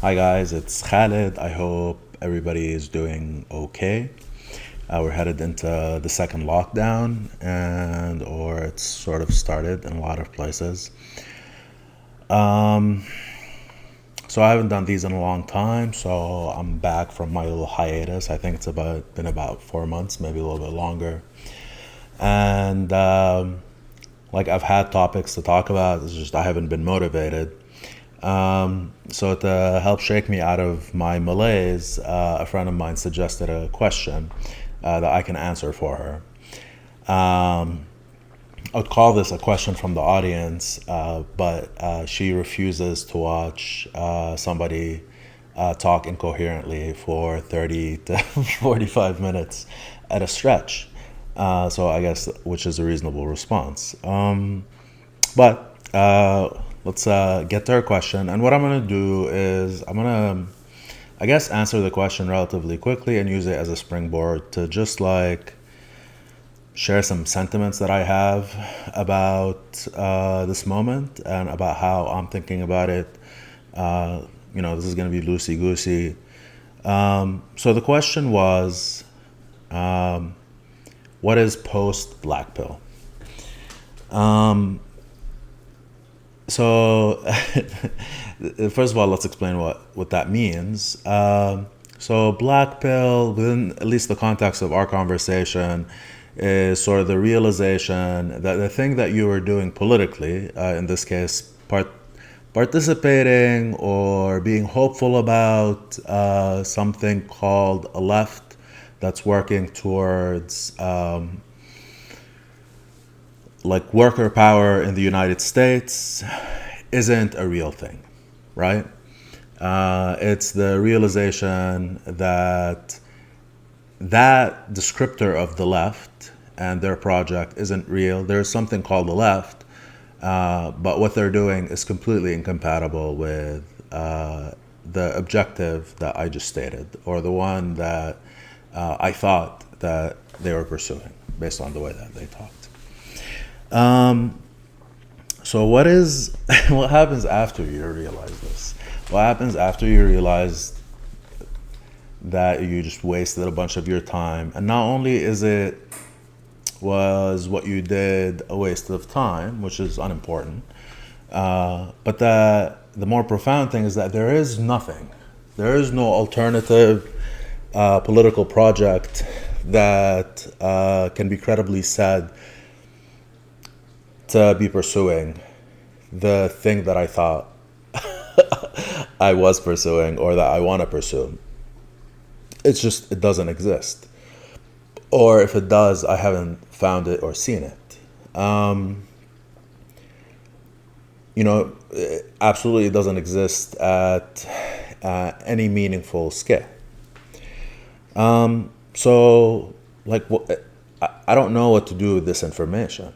Hi guys, it's Khalid. I hope everybody is doing okay. We're headed into the second lockdown, and or it's sort of started in a lot of places. Um, so I haven't done these in a long time, so I'm back from my little hiatus. I think it's been about 4 months, maybe a little bit longer. And like I've had topics to talk about, it's just I haven't been motivated. So to help shake me out of my malaise, a friend of mine suggested a question that I can answer for her. Um, I would call this a question from the audience, but she refuses to watch somebody talk incoherently for 30 to 45 minutes at a stretch. So I guess, which is a reasonable response. But let's get to her question. And what I'm going to do is I guess, answer the question relatively quickly and use it as a springboard to just like share some sentiments that I have about this moment and about how I'm thinking about it. This is going to be loosey goosey. So the question was, what is post Blackpill? So, first of all, let's explain what that means. So, black pill, within at least the context of our conversation, is sort of the realization that the thing that you are doing politically, in this case, participating or being hopeful about something called a left that's working towards like worker power in the United States isn't a real thing, right? It's the realization that descriptor of the left and their project isn't real. There's something called the left, but what they're doing is completely incompatible with the objective that I just stated, or the one that I thought that they were pursuing based on the way that they talked. So what happens after you realize this? What happens after you realize that you just wasted a bunch of your time? And not only was what you did a waste of time, which is unimportant, but the more profound thing is that there is nothing. There is no alternative political project that can be credibly said to be pursuing the thing that I thought I was pursuing or that I want to pursue. It doesn't exist. Or if it does, I haven't found it or seen it. It absolutely doesn't exist at any meaningful scale. So, like, I don't know what to do with this information.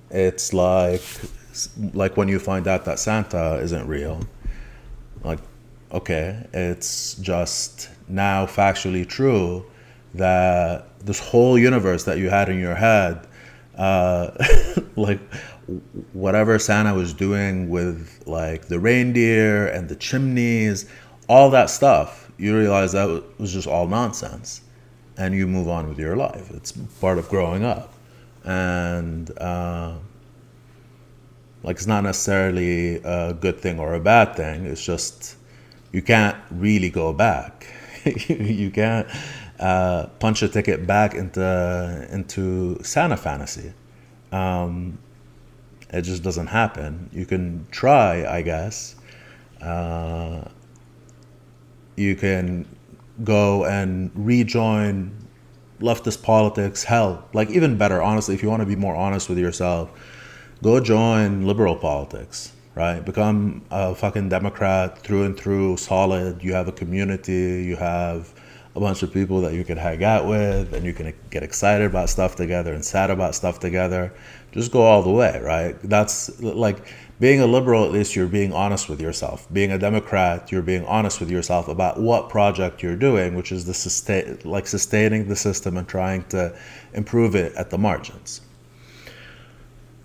It's like when you find out that Santa isn't real. Like, okay, it's just now factually true that this whole universe that you had in your head, like whatever Santa was doing with like the reindeer and the chimneys, all that stuff, you realize that was just all nonsense, and you move on with your life. It's part of growing up. And like, it's not necessarily a good thing or a bad thing. It's just you can't really go back. You can't punch a ticket back into Santa fantasy. It just doesn't happen. You can try, I guess. You can go and rejoin leftist politics. Hell, like, even better, honestly, if you want to be more honest with yourself, go join liberal politics, right? Become a fucking Democrat through and through, solid. You have a community, you have a bunch of people that you can hang out with, and you can get excited about stuff together and sad about stuff together. Just go all the way, right? That's like, being a liberal, at least you're being honest with yourself. Being a Democrat, you're being honest with yourself about what project you're doing, which is sustaining the system and trying to improve it at the margins.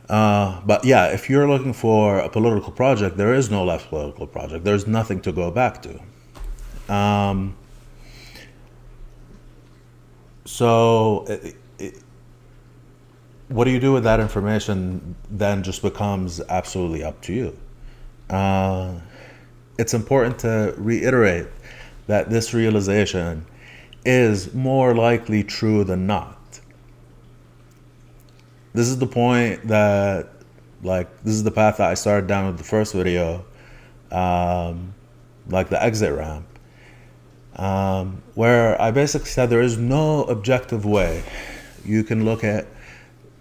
But yeah, if you're looking for a political project, there is no left political project. There's nothing to go back to. So, what do you do with that information then just becomes absolutely up to you. It's important to reiterate that this realization is more likely true than not. This is the point that, this is the path that I started down with the first video, like the exit ramp, where I basically said there is no objective way you can look at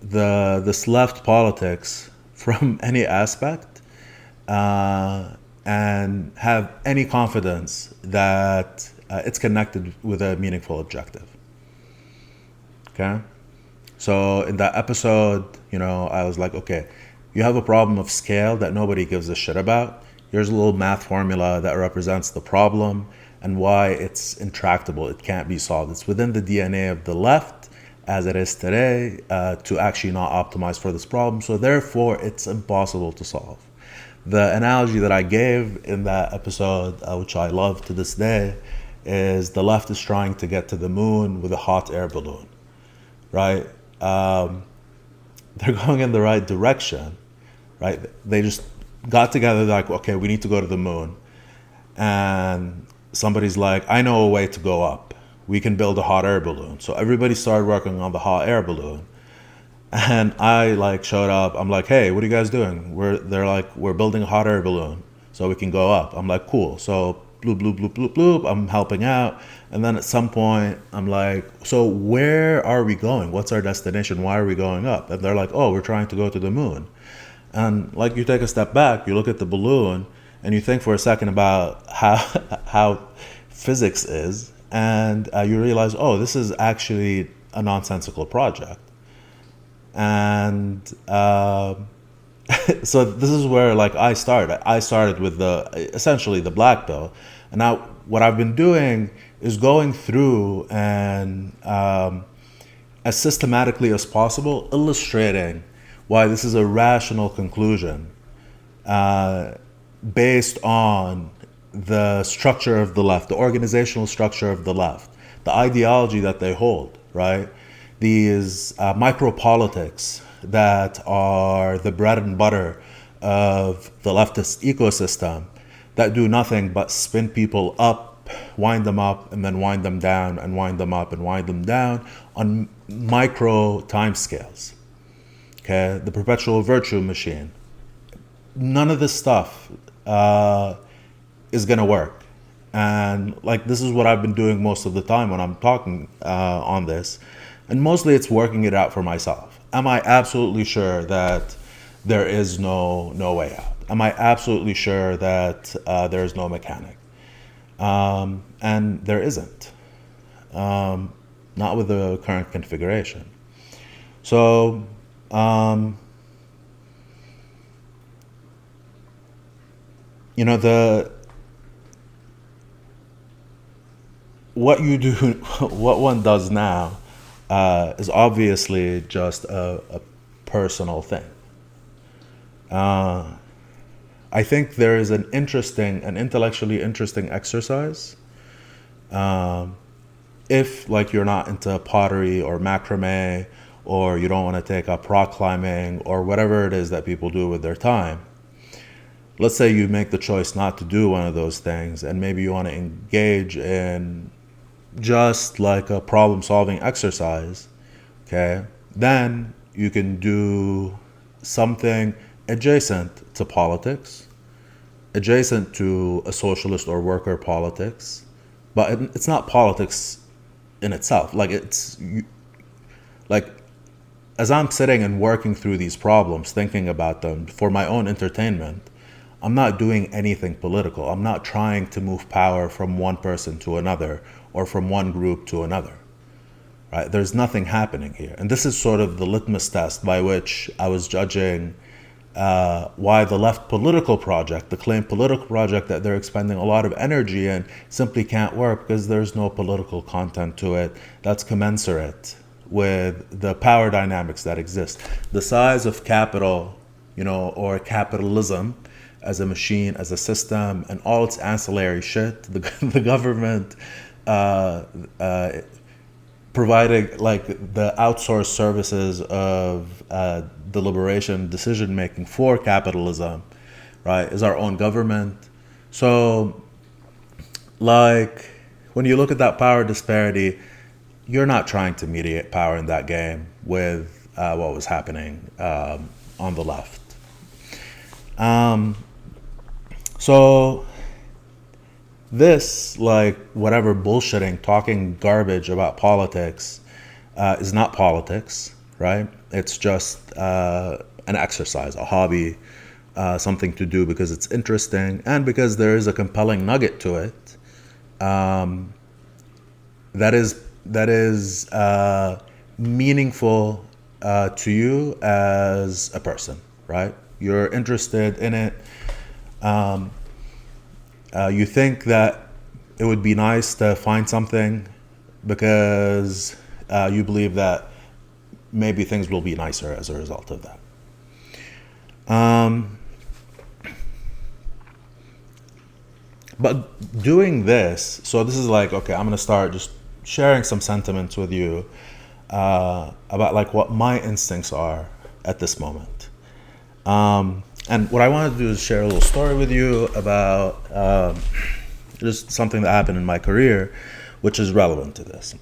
this left politics from any aspect and have any confidence that it's connected with a meaningful objective. Okay? So in that episode, I was like, okay, you have a problem of scale that nobody gives a shit about. Here's a little math formula that represents the problem and why it's intractable. It can't be solved. It's within the DNA of the left, as it is today, to actually not optimize for this problem. So therefore, it's impossible to solve. The analogy that I gave in that episode, which I love to this day, is the left is trying to get to the moon with a hot air balloon, right? They're going in the right direction, right? They just got together, like, okay, we need to go to the moon. And somebody's like, I know a way to go up. We can build a hot air balloon. So everybody started working on the hot air balloon. And I showed up. I'm like, hey, what are you guys doing? They're like, we're building a hot air balloon so we can go up. I'm like, cool. So bloop, bloop, bloop, bloop, bloop. I'm helping out. And then at some point, I'm like, so where are we going? What's our destination? Why are we going up? And they're like, oh, we're trying to go to the moon. And you take a step back, you look at the balloon, and you think for a second about how physics is, and you realize, oh, this is actually a nonsensical project. And so this is where I started. I started with essentially the black pill. And now what I've been doing is going through and as systematically as possible, illustrating why this is a rational conclusion based on the structure of the left, the organizational structure of the left, the ideology that they hold, right? These micropolitics that are the bread and butter of the leftist ecosystem that do nothing but spin people up, wind them up, and then wind them down, and wind them up and wind them down on micro timescales. Okay, the perpetual virtue machine. None of this stuff is gonna work. And this is what I've been doing most of the time when I'm talking on this. And mostly it's working it out for myself. Am I absolutely sure that there is no way out? Am I absolutely sure that there is no mechanic? And there isn't. Not with the current configuration. So, what you do, what one does now, is obviously just a personal thing. I think there is an intellectually interesting exercise. If you're not into pottery or macrame, or you don't want to take up rock climbing or whatever it is that people do with their time. Let's say you make the choice not to do one of those things, and maybe you want to engage in just a problem solving exercise, okay? Then you can do something adjacent to politics, adjacent to a socialist or worker politics, but it's not politics in itself. As I'm sitting and working through these problems, thinking about them for my own entertainment, I'm not doing anything political. I'm not trying to move power from one person to another or from one group to another. Right? There's nothing happening here. And this is sort of the litmus test by which I was judging why the left political project, the claimed political project that they're expending a lot of energy in, simply can't work, because there's no political content to it that's commensurate with the power dynamics that exist. The size of capital, or capitalism as a machine, as a system, and all its ancillary shit, the government providing like the outsourced services of deliberation, decision making for capitalism, right, is our own government. So, like, when you look at that power disparity, you're not trying to mediate power in that game with what was happening on the left. So this, like, whatever bullshitting, talking garbage about politics is not politics, right? It's just an exercise, a hobby, something to do because it's interesting and because there is a compelling nugget to it that is meaningful to you as a person, right? You're interested in it. You think that it would be nice to find something because you believe that maybe things will be nicer as a result of that. But doing this, so this is like, okay, I'm going to start just sharing some sentiments with you about like what my instincts are at this moment. And what I wanted to do is share a little story with you about just something that happened in my career, which is relevant to this.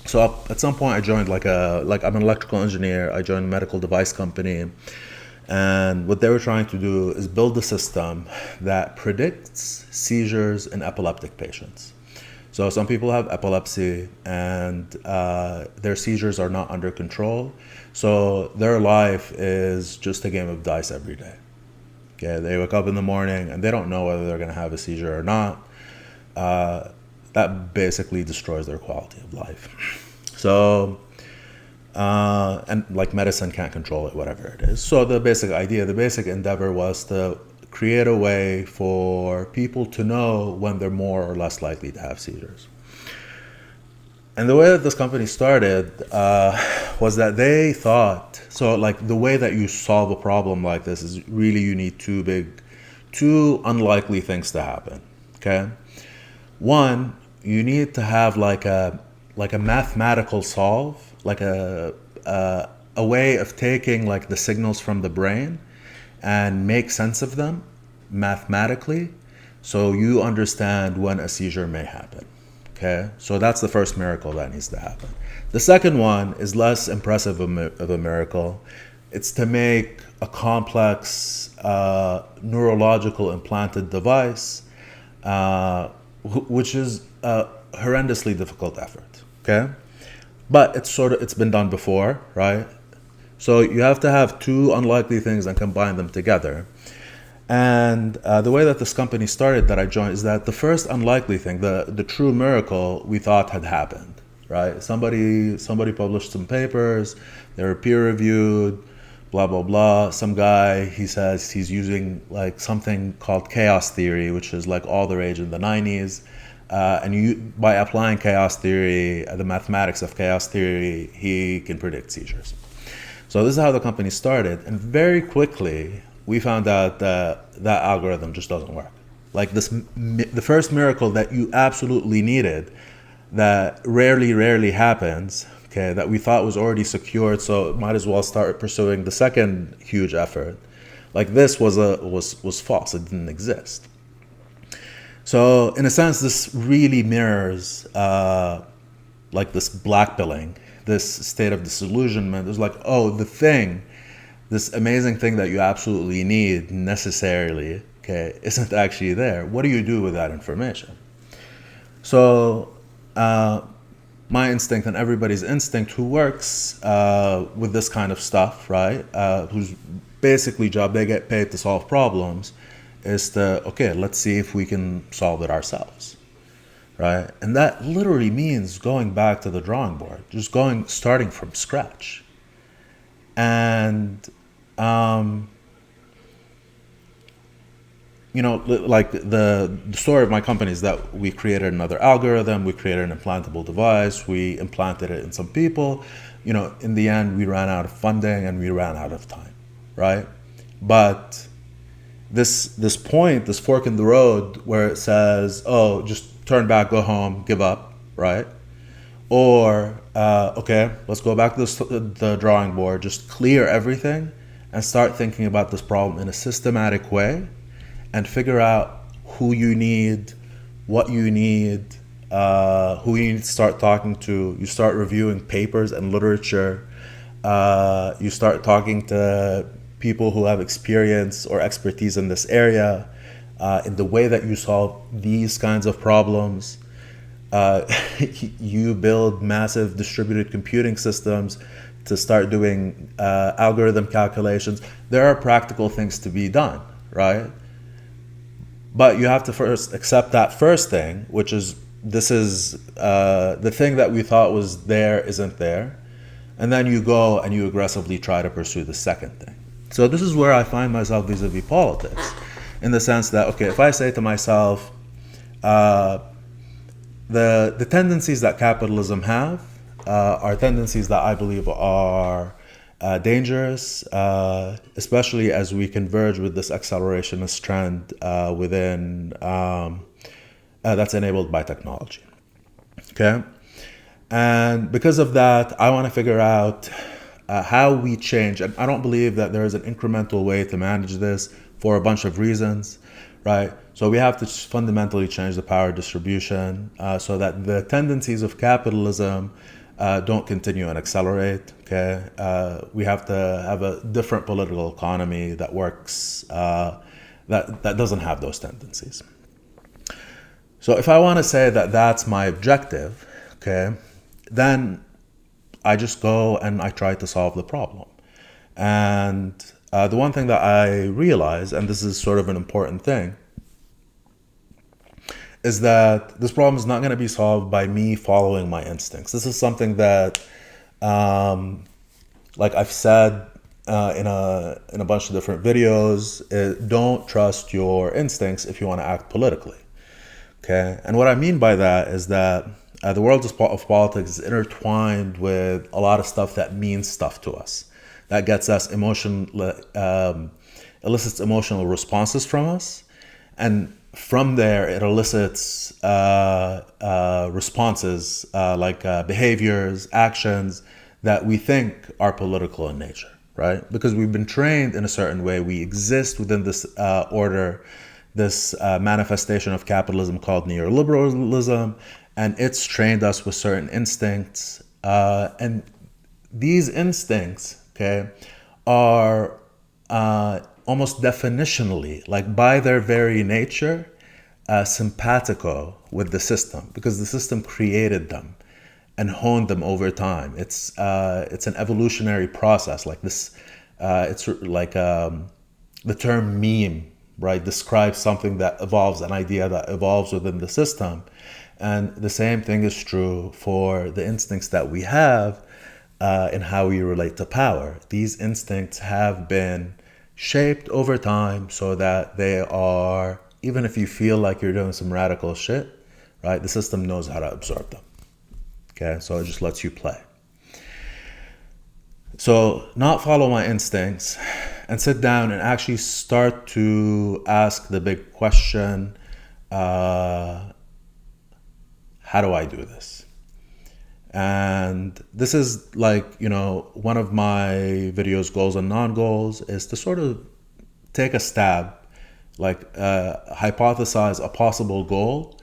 So at some point I joined I'm an electrical engineer. I joined a medical device company. And what they were trying to do is build a system that predicts seizures in epileptic patients. So some people have epilepsy and their seizures are not under control. So their life is just a game of dice every day. Okay, they wake up in the morning and they don't know whether they're going to have a seizure or not. That basically destroys their quality of life. So, and like medicine can't control it, whatever it is. So the basic idea, the basic endeavor was to create a way for people to know when they're more or less likely to have seizures. And the way that this company started was that they thought, so like the way that you solve a problem like this is really you need two unlikely things to happen, okay? One, you need to have like a mathematical solve, like a way of taking like the signals from the brain and make sense of them mathematically so you understand when a seizure may happen. Okay, so that's the first miracle that needs to happen. The second one is less impressive of a miracle. It's to make a complex neurological implanted device, which is a horrendously difficult effort. Okay, but it's been done before, right? So you have to have two unlikely things and combine them together. And the way that this company started that I joined is that the first unlikely thing, the true miracle we thought had happened, right? Somebody published some papers, they were peer reviewed, blah, blah, blah. Some guy, he says he's using like something called chaos theory, which is like all the rage in the 90s. And by applying chaos theory, the mathematics of chaos theory, he can predict seizures. So this is how the company started. And very quickly, we found out that that algorithm just doesn't work. Like the first miracle that you absolutely needed, that rarely happens, okay, that we thought was already secured, so might as well start pursuing the second huge effort. Like this was false. It didn't exist. So in a sense, this really mirrors like this blackpilling, this state of disillusionment. It's like, oh, this amazing thing that you absolutely need necessarily, okay, isn't actually there. What do you do with that information? So my instinct and everybody's instinct who works with this kind of stuff, right, whose basically job, they get paid to solve problems, is to, okay, let's see if we can solve it ourselves, right? And that literally means going back to the drawing board, just starting from scratch. And like the story of my company is that we created another algorithm, we created an implantable device, we implanted it in some people. In the end, we ran out of funding and we ran out of time, right? But this point, this fork in the road where it says, oh, just turn back, go home, give up, right? Or, okay, let's go back to the drawing board, just clear everything and start thinking about this problem in a systematic way and figure out who you need, what you need, who you need to start talking to. You start reviewing papers and literature. You start talking to people who have experience or expertise in this area, in the way that you solve these kinds of problems. You build massive distributed computing systems to start doing algorithm calculations. There are practical things to be done, right? But you have to first accept that first thing, which is the thing that we thought was there isn't there. And then you go and you aggressively try to pursue the second thing. So this is where I find myself vis-a-vis politics, in the sense that, okay, if I say to myself, the tendencies that capitalism have are tendencies that I believe are dangerous, especially as we converge with this accelerationist trend within that's enabled by technology. Okay, and because of that, I want to figure out how we change. And I don't believe that there is an incremental way to manage this for a bunch of reasons, right? So we have to fundamentally change the power distribution so that the tendencies of capitalism don't continue and accelerate. Okay, we have to have a different political economy that works, that doesn't have those tendencies. So if I want to say that that's my objective, okay, then I just go and I try to solve the problem. And the one thing that I realize, and this is sort of an important thing, is that this problem is not going to be solved by me following my instincts. This is something that, like I've said in a bunch of different videos, don't trust your instincts if you want to act politically. Okay, and what I mean by that is that the world of politics is intertwined with a lot of stuff that means stuff to us, that gets us elicits emotional responses from us, and from there it elicits responses like behaviors, actions that we think are political in nature, right? Because we've been trained in a certain way. We exist within this order, this manifestation of capitalism called neoliberalism, and it's trained us with certain instincts. And these instincts, okay, are almost definitionally, like by their very nature, simpatico with the system, because the system created them and honed them over time. It's an evolutionary process. Like this, it's like the term meme, right, describes something that evolves, an idea that evolves within the system. And the same thing is true for the instincts that we have in how we relate to power. These instincts have been shaped over time so that they are, even if you feel like you're doing some radical shit, right, the system knows how to absorb them. Okay, so it just lets you play. So not follow my instincts and sit down and actually start to ask the big question, how do I do this? And this is like, one of my videos, goals and non-goals, is to sort of take a stab, like hypothesize a possible goal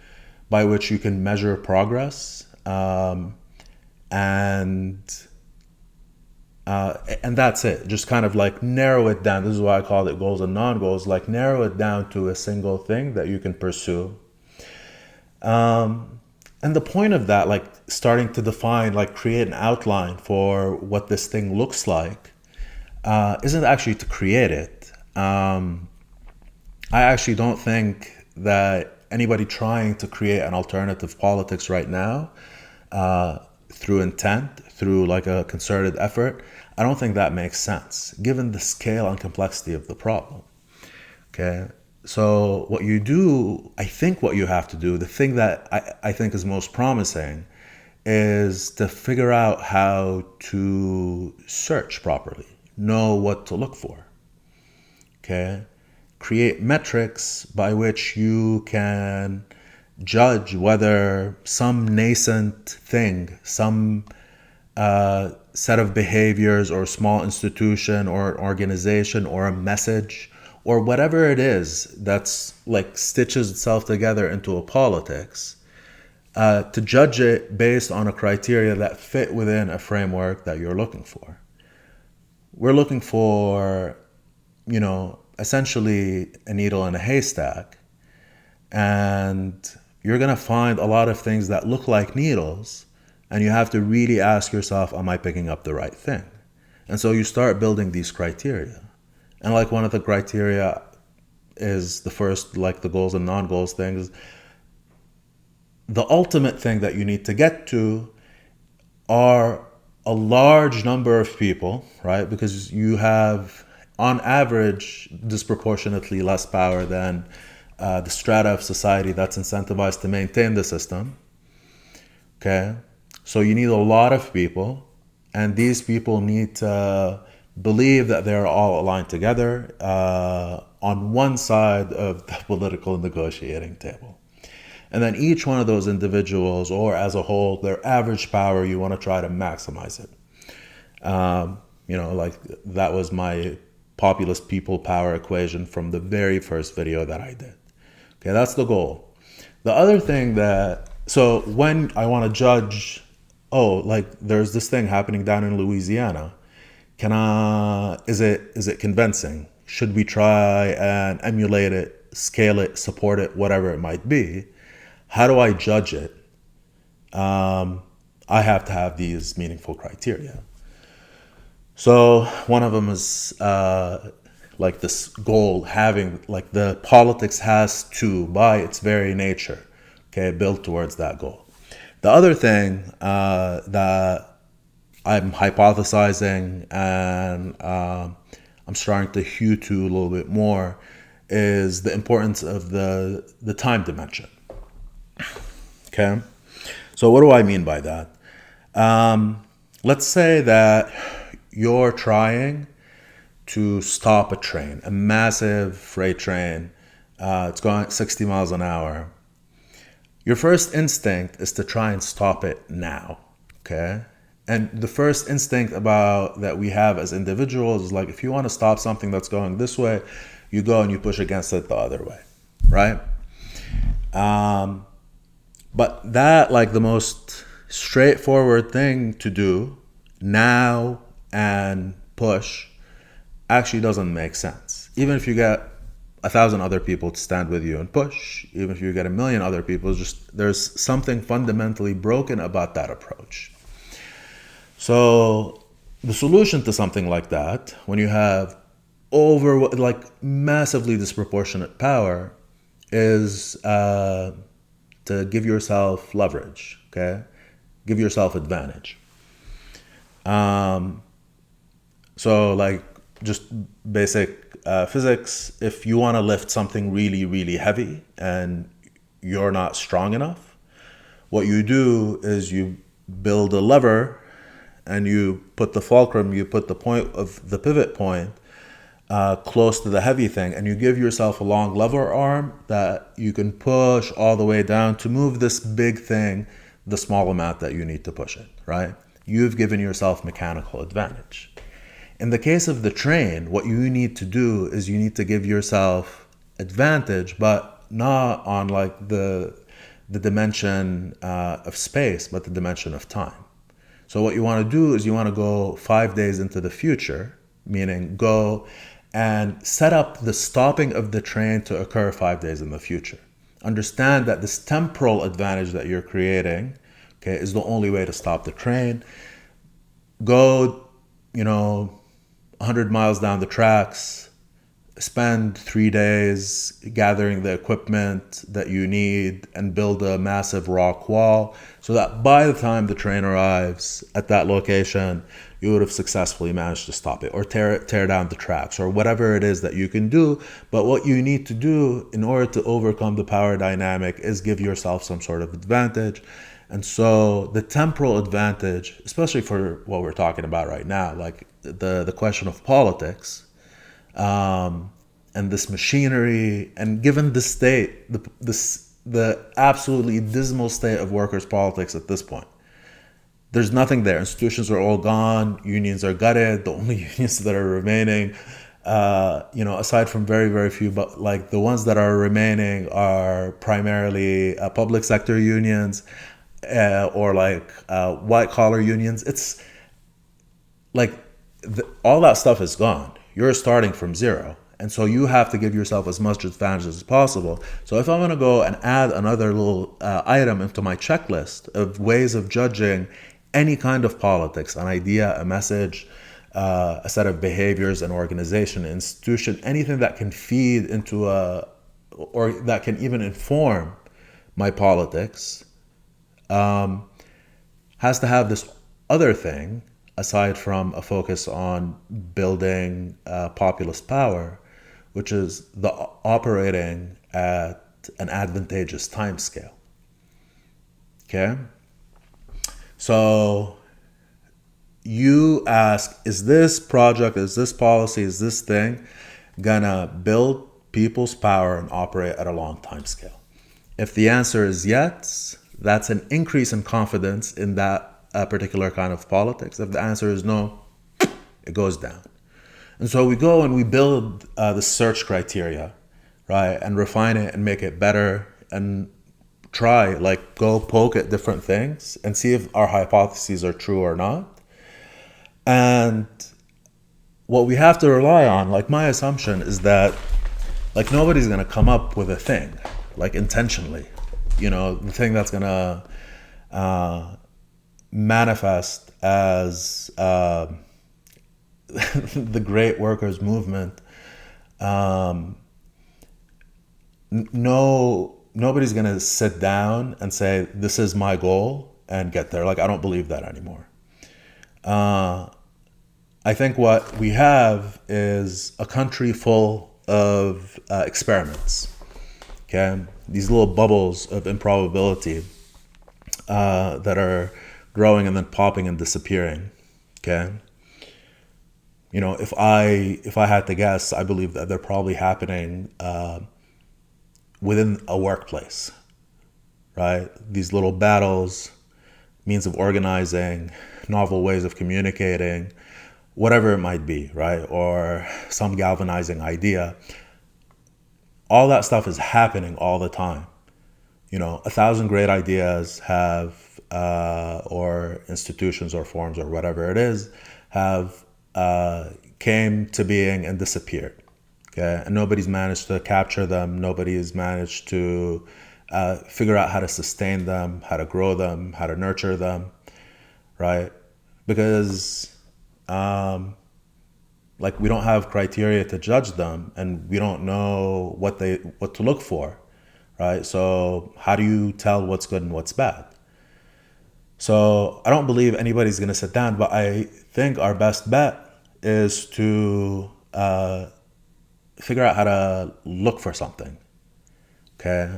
by which you can measure progress, and that's it. Just kind of like narrow it down. This is why I call it goals and non-goals, like narrow it down to a single thing that you can pursue. And the point of that, like starting to define, like create an outline for what this thing looks like, isn't actually to create it. I actually don't think that anybody trying to create an alternative politics right now, through intent, through like a concerted effort, I don't think that makes sense, given the scale and complexity of the problem. Okay. So what you do, I think what you have to do, the thing that I think is most promising is to figure out how to search properly, know what to look for. Okay? Create metrics by which you can judge whether some nascent thing, some set of behaviors or small institution or organization or a message or whatever it is that's like stitches itself together into a politics, to judge it based on a criteria that fit within a framework that you're looking for. We're looking for, essentially a needle in a haystack. And you're going to find a lot of things that look like needles. And you have to really ask yourself, am I picking up the right thing? And so you start building these criteria. And like one of the criteria is the first, like the goals and non-goals things. The ultimate thing that you need to get to are a large number of people, right? Because you have, on average, disproportionately less power than the strata of society that's incentivized to maintain the system. Okay? So you need a lot of people, and these people need to believe that they're all aligned together on one side of the political negotiating table. And then each one of those individuals, or as a whole, their average power, you want to try to maximize it. Like that was my populist people power equation from the very first video that I did. Okay, that's the goal. The other thing so when I want to judge, there's this thing happening down in Louisiana. Is it convincing? Should we try and emulate it, scale it, support it, whatever it might be? How do I judge it? I have to have these meaningful criteria. So one of them is this goal, having like the politics has to, by its very nature, build towards that goal. The other thing that I'm hypothesizing and I'm starting to hew to a little bit more is the importance of the time dimension. Okay, so what do I mean by that? Let's say that you're trying to stop a train, a massive freight train. It's going 60 miles an hour. Your first instinct is to try and stop it now, okay? And the first instinct that we have as individuals is like, if you want to stop something that's going this way, you go and you push against it the other way, right? But that, like the most straightforward thing to do now and push, actually doesn't make sense. Even if you get 1,000 other people to stand with you and push, even if you get 1,000,000 other people, there's something fundamentally broken about that approach. So the solution to something like that, when you have massively disproportionate power, is to give yourself leverage, okay? Give yourself advantage. So like just basic physics, if you want to lift something really, really heavy and you're not strong enough, what you do is you build a lever and you put the fulcrum, you put the point of the pivot point close to the heavy thing, and you give yourself a long lever arm that you can push all the way down to move this big thing the small amount that you need to push it, right? You've given yourself mechanical advantage. In the case of the train, what you need to do is you need to give yourself advantage, but not on like the dimension of space, but the dimension of time. So what you want to do is you want to go 5 days into the future, meaning go and set up the stopping of the train to occur 5 days in the future. Understand that this temporal advantage that you're creating, okay, is the only way to stop the train. Go, 100 miles down the tracks, spend 3 days gathering the equipment that you need and build a massive rock wall so that by the time the train arrives at that location, you would have successfully managed to stop it or tear down the tracks or whatever it is that you can do. But what you need to do in order to overcome the power dynamic is give yourself some sort of advantage. And so the temporal advantage, especially for what we're talking about right now, like the question of politics, and this machinery, and given the state, the absolutely dismal state of workers' politics at this point, there's nothing there. Institutions are all gone. Unions are gutted. The only unions that are remaining, aside from very, very few, but like the ones that are remaining are primarily public sector unions or like white collar unions. It's like all that stuff is gone. You're starting from zero. And so you have to give yourself as much advantage as possible. So if I'm going to go and add another little item into my checklist of ways of judging any kind of politics, an idea, a message, a set of behaviors, an organization, an institution, anything that can feed into or that can even inform my politics, has to have this other thing aside from a focus on building populist power, which is the operating at an advantageous time scale. Okay? So you ask, is this project, is this policy, is this thing gonna build people's power and operate at a long time scale? If the answer is yes, that's an increase in confidence in that particular kind of politics. If the answer is no, it goes down. And so we go and we build the search criteria, right, and refine it and make it better and try, like, go poke at different things and see if our hypotheses are true or not. And what we have to rely on, like my assumption is that, like, nobody's going to come up with a thing, like, intentionally, the thing that's going to manifest as the great workers movement. Nobody's gonna sit down and say, this is my goal and get there. Like, I don't believe that anymore. I think what we have is a country full of experiments. Okay, these little bubbles of improbability that are growing and then popping and disappearing. Okay. If I had to guess, I believe that they're probably happening within a workplace, right? These little battles, means of organizing, novel ways of communicating, whatever it might be, right? Or some galvanizing idea. All that stuff is happening all the time. 1,000 great ideas have, or institutions or forms or whatever it is, have came to being and disappeared. Okay, and nobody's managed to capture them. Nobody's managed to figure out how to sustain them, how to grow them, how to nurture them, right? Because we don't have criteria to judge them, and we don't know what to look for, right? So how do you tell what's good and what's bad? So I don't believe anybody's going to sit down, but I think our best bet is to figure out how to look for something. Okay.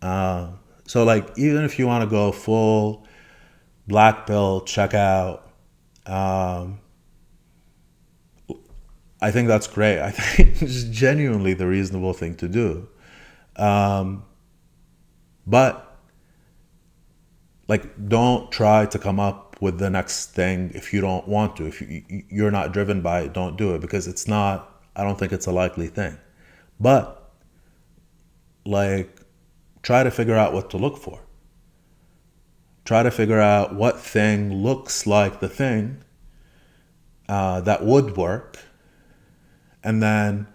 So even if you want to go full black pill, check out, I think that's great. I think it's genuinely the reasonable thing to do. But don't try to come up with the next thing if you don't want to. If you're not driven by it, don't do it, because I don't think it's a likely thing. But try to figure out what to look for. Try to figure out what thing looks like the thing that would work, and then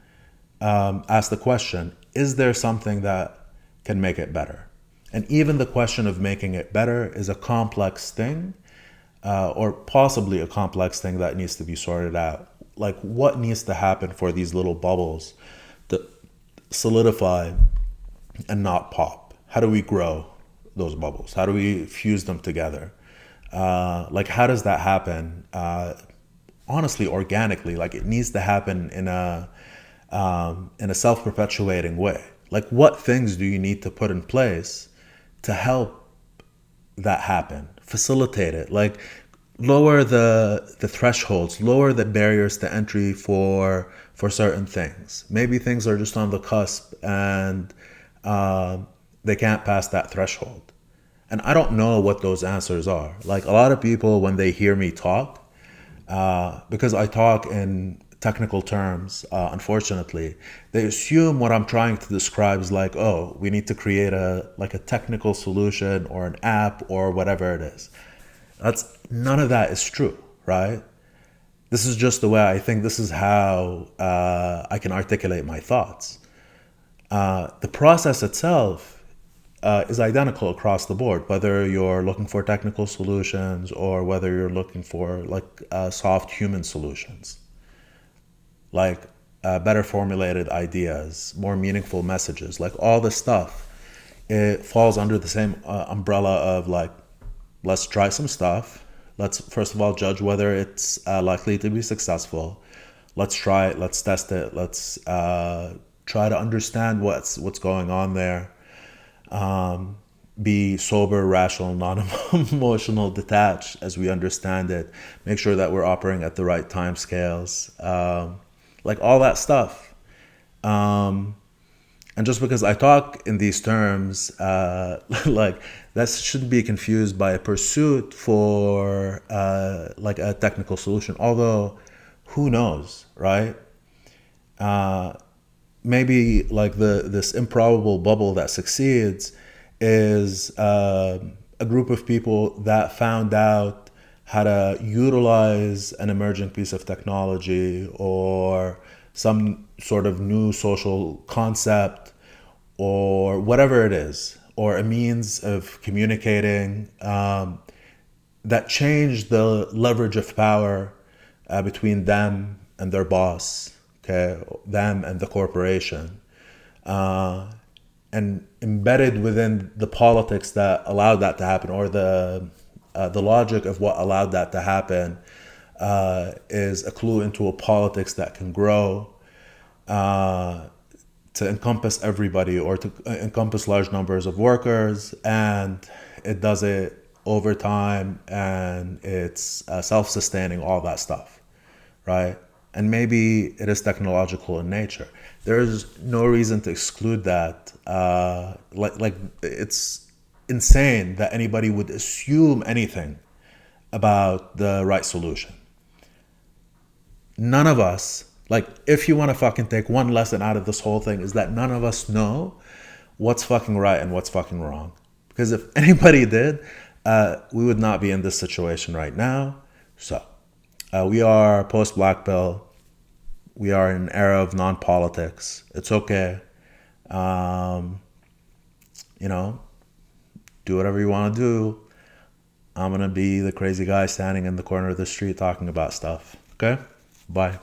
ask the question, is there something that can make it better? And even the question of making it better is a complex thing, or possibly a complex thing that needs to be sorted out. like what needs to happen for these little bubbles to solidify and not pop? How do we grow those bubbles? How do we fuse them together? Like, how does that happen? Honestly, organically, like it needs to happen in a self-perpetuating way. Like, what things do you need to put in place to help that happen? Facilitate it. Like, lower the thresholds, lower the barriers to entry for certain things. Maybe things are just on the cusp and they can't pass that threshold. And I don't know what those answers are. Like, a lot of people, when they hear me talk, because I talk in technical terms, unfortunately, they assume what I'm trying to describe is like, oh, we need to create a technical solution or an app or whatever it is. None of that is true, right? This is just the way I think. This is how I can articulate my thoughts. The process itself is identical across the board, whether you're looking for technical solutions or whether you're looking for soft human solutions, like better formulated ideas, more meaningful messages, like all this stuff. It falls under the same umbrella of like, let's try some stuff. Let's first of all judge whether it's likely to be successful. Let's try it. Let's test it. Let's try to understand what's going on there. Be sober, rational, non-emotional, detached as we understand it. Make sure that we're operating at the right time scales. Like all that stuff. And just because I talk in these terms, like that shouldn't be confused by a pursuit for like a technical solution. Although, who knows, right? Maybe like this improbable bubble that succeeds is a group of people that found out how to utilize an emerging piece of technology or some sort of new social concept or whatever it is, or a means of communicating that changed the leverage of power between them and their boss, okay, them and the corporation, and embedded within the politics that allowed that to happen, or the logic of what allowed that to happen, is a clue into a politics that can grow to encompass everybody or to encompass large numbers of workers, and it does it over time, and it's self-sustaining, all that stuff, right? And maybe it is technological in nature. There is no reason to exclude that. Like it's insane that anybody would assume anything about the right solution. None of us, like, if you want to fucking take one lesson out of this whole thing, is that none of us know what's fucking right and what's fucking wrong. Because if anybody did, we would not be in this situation right now. So, we are post-Black Pill. We are in an era of non-politics. It's okay. Do whatever you want to do. I'm going to be the crazy guy standing in the corner of the street talking about stuff. Okay? Bye.